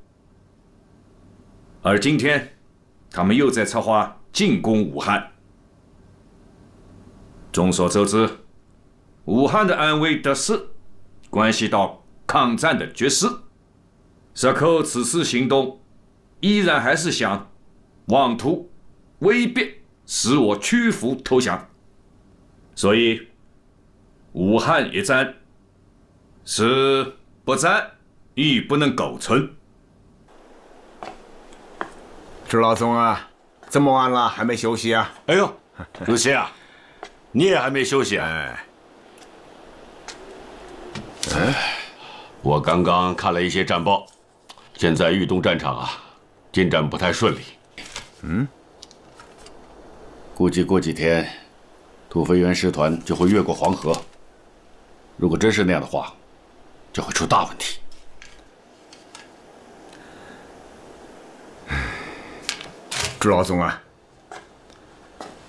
而今天他们又在策划进攻武汉。众所周知，武汉的安危得失关系到抗战的决势。日寇此次行动依然还是想妄图威逼使我屈服投降，所以武汉一战是不战亦不能苟存。朱老总啊，这么晚了还没休息啊？哎呦，主席啊，你也还没休息啊？我刚刚看了一些战报，现在豫东战场啊，进展不太顺利。估计过几天，土肥原师团就会越过黄河。如果真是那样的话，就会出大问题。朱老总啊，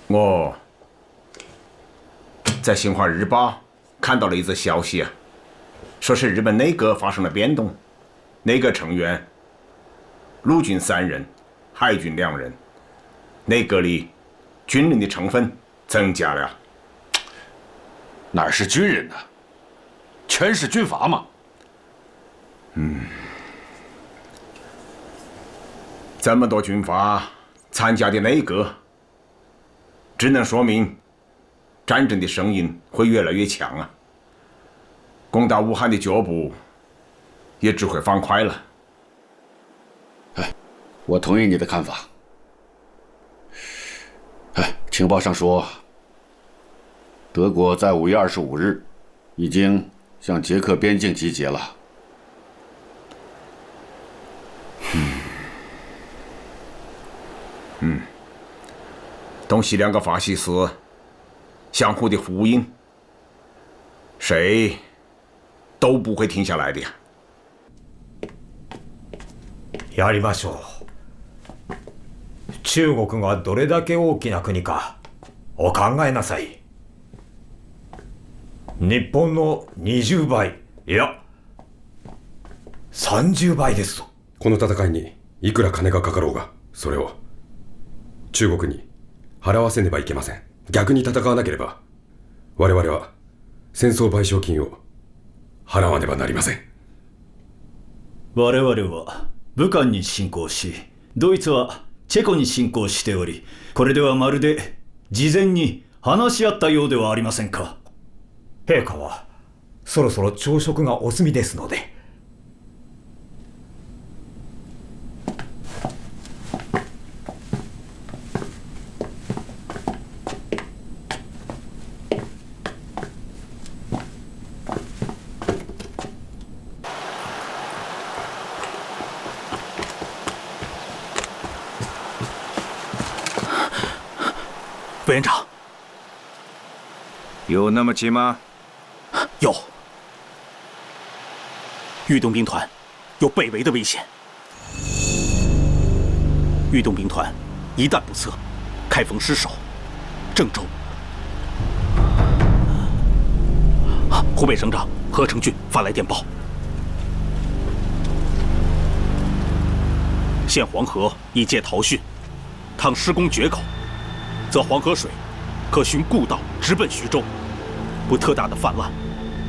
我在《新华日报》看到了一则消息啊，说是日本内阁发生了变动，内阁成员陆军3人，海军2人，内阁里军人的成分增加了。哪是军人呢？全是军阀嘛。这么多军阀参加的内阁，只能说明战争的声音会越来越强啊！攻打武汉的脚步也只会放快了。我同意你的看法。情报上说，德国在5月25日已经向捷克边境集结了。东西2个法西斯相互的呼应，谁都不会停下来的呀。やりましょう。中国がどれだけ大きな国かお考えなさい。日本の20倍、いや30倍ですぞ。この戦いにいくら金がかかろうが、それを中国に払わせねばいけません。逆に戦わなければ、我々は戦争賠償金を払わねばなりません。我々は武漢に侵攻し、ドイツはチェコに侵攻しており、これではまるで事前に話し合ったようではありませんか。陛下はそろそろ朝食がお済みですので。委员长，有那么急吗？有。豫东兵团有被围的危险。豫东兵团一旦不测，开封失守，郑州。湖北省长何成俊发来电报，现黄河已届淘汛，倘施工决口，则黄河水可循故道直奔徐州，不特大的泛滥，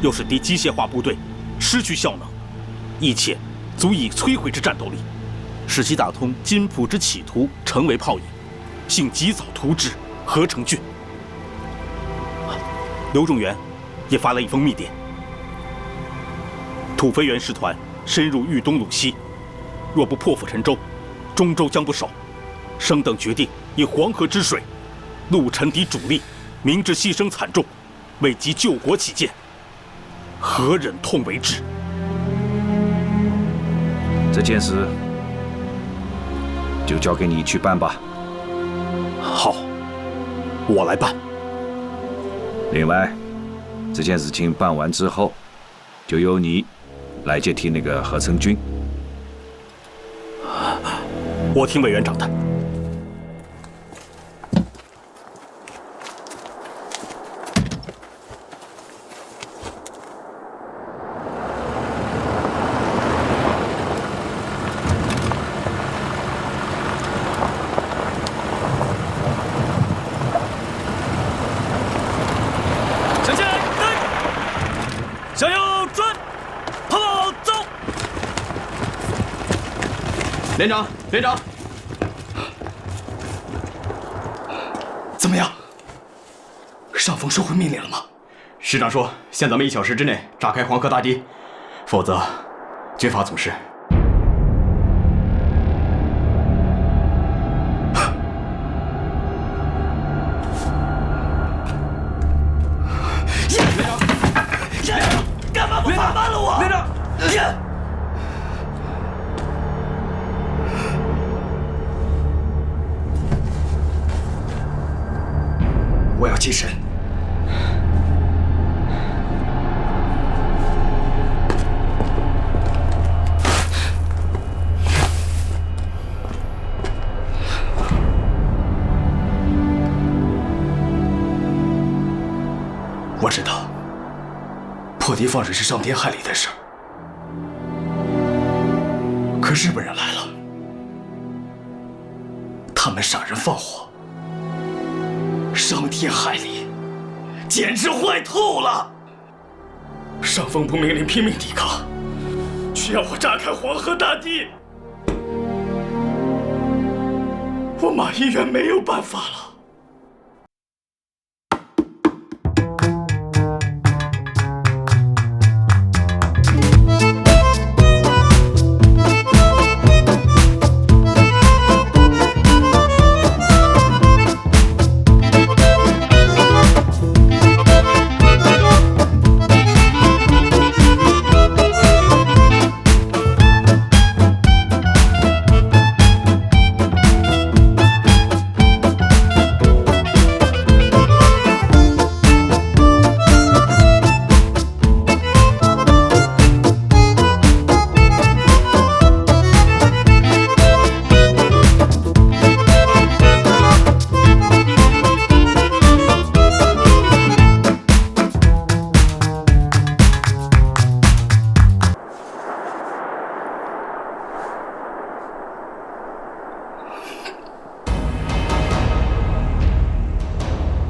又使敌机械化部队失去效能，一切足以摧毁之战斗力，使其打通津浦之企图成为泡影，幸及早图之。何成俊。刘仲元也发了一封密电：土肥原师团深入豫东陇西，若不破釜沉舟，中州将不守。升等决定以黄河之水，陆沉敌主力，明知牺牲惨重，为急救国起见，何忍痛为之？这件事就交给你去办吧。好，我来办。另外，这件事情办完之后，就由你来接替那个何成军。我听委员长的。向右转，跑走。连长，连长，怎么样？上峰收回命令了吗？师长说，限咱们1小时之内炸开黄河大堤，否则军法总是。干嘛不放慢了我？连长，我要祭神。我知道。破敌放水是伤天害理的事儿，可日本人来了，他们杀人放火，伤天害理，简直坏透了。上峰不命令拼命抵抗，却要我炸开黄河大堤，我马一元没有办法了。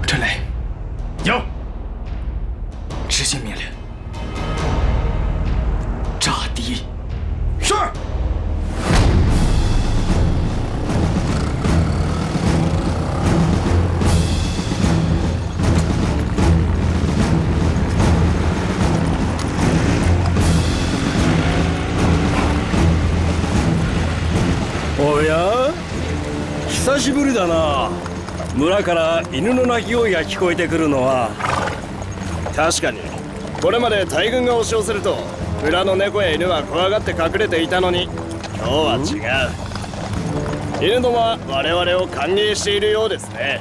陈雷，有，执行命令，炸堤。是。おや、久しぶりだな。村から犬の鳴き声が聞こえてくるのは。確かにこれまで大軍が押し寄せると村の猫や犬は怖がって隠れていたのに、今日は違う。犬どもは我々を歓迎しているようですね。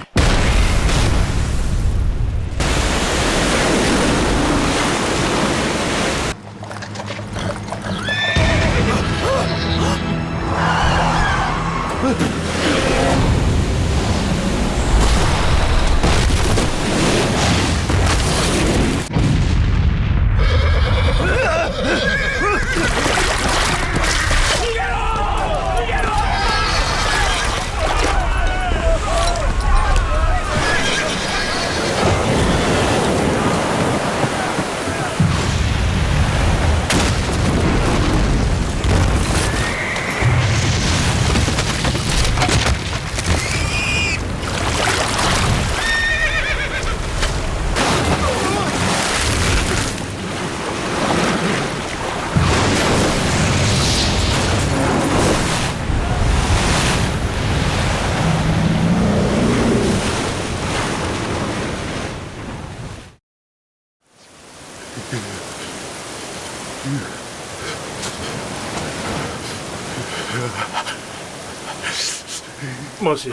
もし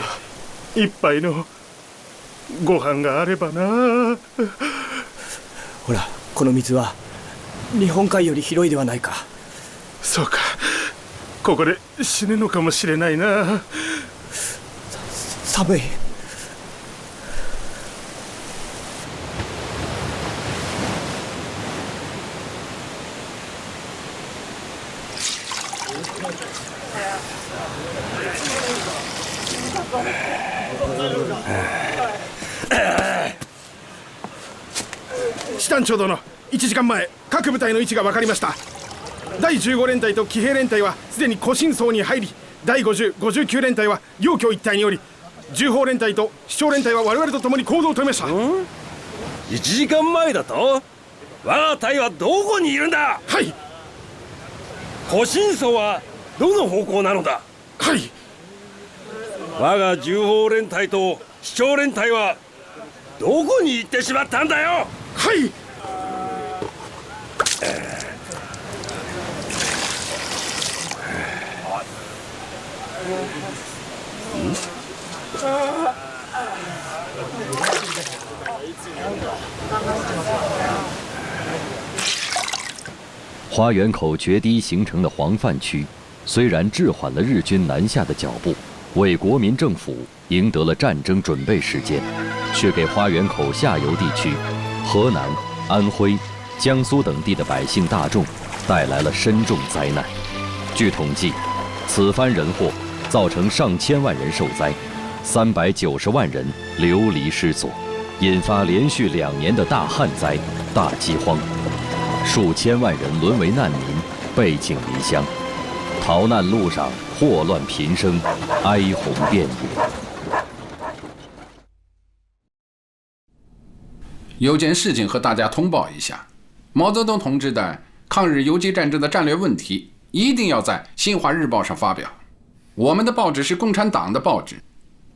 一杯のご飯があればな。ほら、この水は日本海より広いではないか。そうか、ここで死ぬのかもしれないな。寒い。師団長殿、1時間前各部隊の位置が分かりました。第15連隊と騎兵連隊はすでに古新荘に入り、第50、59連隊は陽京一帯におり、重砲連隊と主将連隊は我々と共に行動を止めました。1時間前だと？我が隊はどこにいるんだ？はい。古新荘はどの方向なのだ？はい。我が重砲連隊と主将連隊はどこに行ってしまったんだよ？はい。花园口决堤形成的黄泛区，虽然滞缓了日军南下的脚步，为国民政府赢得了战争准备时间，却给花园口下游地区、河南、安徽、江苏等地的百姓大众带来了深重灾难。据统计，此番人祸造成上千万人受灾，390万人流离失所，引发连续2年的大旱灾、大饥荒，数千万人沦为难民，背井离乡，逃难路上祸乱频生，哀鸿遍野。有件事情和大家通报一下，毛泽东同志的抗日游击战争的战略问题一定要在《新华日报》上发表。我们的报纸是共产党的报纸，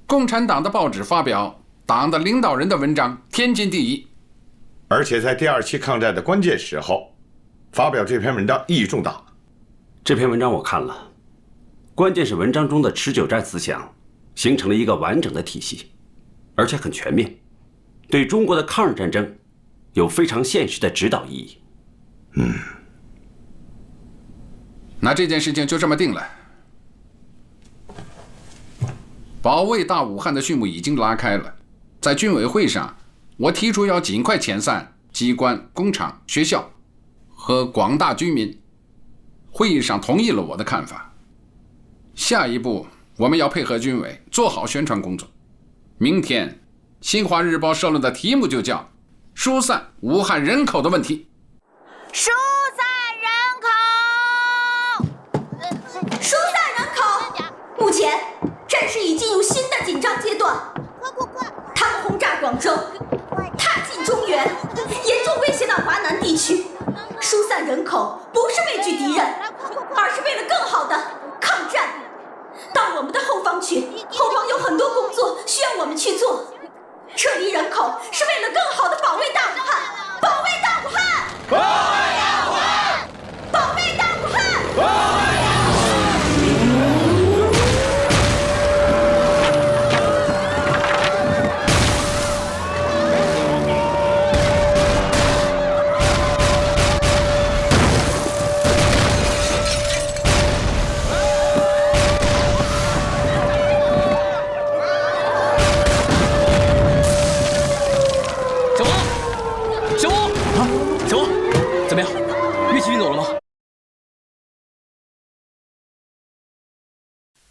共产党的报纸发表党的领导人的文章天经地义。而且在第2期抗战的关键时候，发表这篇文章意义重大。这篇文章我看了，关键是文章中的持久战思想形成了一个完整的体系，而且很全面，对中国的抗日战争有非常现实的指导意义。那这件事情就这么定了。保卫大武汉的序幕已经拉开了，在军委会上，我提出要尽快遣散机关、工厂、学校和广大居民。会议上同意了我的看法。下一步，我们要配合军委做好宣传工作。明天，《新华日报》社论的题目就叫“疏散武汉人口的问题”。疏散人口！目前，战事已进入新的紧张阶段。他们轰炸广州，踏进中原，严重威胁到华南地区。疏散人口不是畏惧敌人，而是为了更好的抗战。到我们的后方去，后方有很多工作需要我们去做。撤离人口是为了更好的保卫大武汉，保卫大武汉！